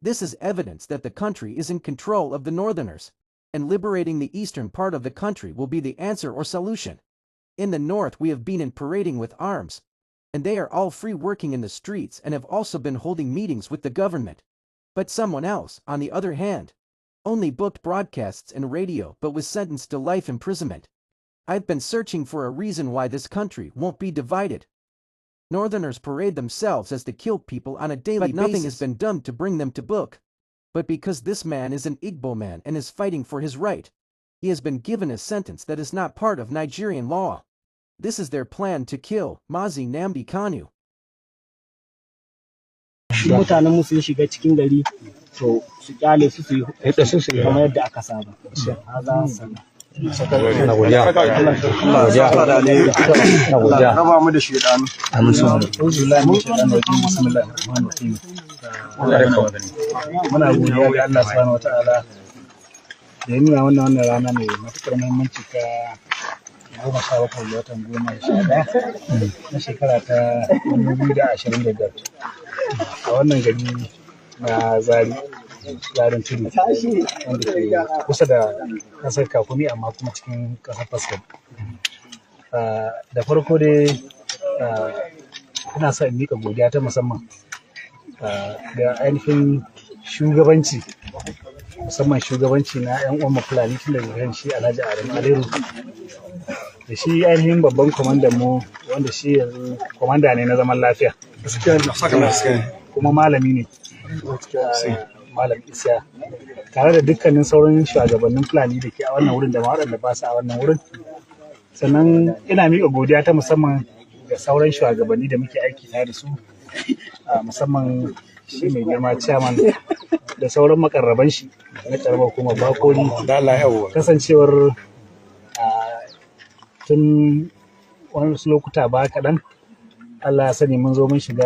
This is evidence that the country is in control of the Northerners, and liberating the eastern part of the country will be the answer or solution. In the north we have been in parading with arms, and they are all free working in the streets and have also been holding meetings with the government. But someone else, on the other hand, only booked broadcasts and radio but was sentenced to life imprisonment. I've been searching for a reason why this country won't be divided. Northerners parade themselves as to kill people on a daily basis. Nothing has been done to bring them to book. But because this man is an Igbo man and is fighting for his right, he has been given a sentence that is not part of Nigerian law. This is their plan to kill Mazi Nnamdi Kanu. Mutanen mu sun shiga cikin gari to su kyale su yi kamar yadda aka saba. Raba mu da shedanu. Muna godiya ga Allah subhanahu wataala da ya nuna wannan rana mai matuƙar muhimmanci ta 17 ga watan 11 na shekara ta 2025 a wannan gari na Zarin Tudu wanda ke kusa da ƙasar Kakumi amma kuma cikin ƙasar Faskari. Da farko dai ina son in miƙa godiya ta musamman ga ainihin shugabanci, musamman shugabanci na 'yan uwan Fulani tun daga kan shi Alhaji Adamu Aliru da shi ainihin babban kwamandan mu wanda shi yanzu kwamanda ne na zaman lafiya kuma malami ne, Malam Isa, tare da dukkanin sauran shugabannin Fulani da ke a wannan wurin da ma waɗanda ba su a wannan wurin. Sannan ina miƙa godiya ta musamman ga sauran shugabanni da muke aiki tare da su, musamman shi mai girma chairman da sauran makarraban shi na karamar hukumar Bakori, kasancewar tun wani lokuta ba kaɗan Allah ya sani mun zo mun shiga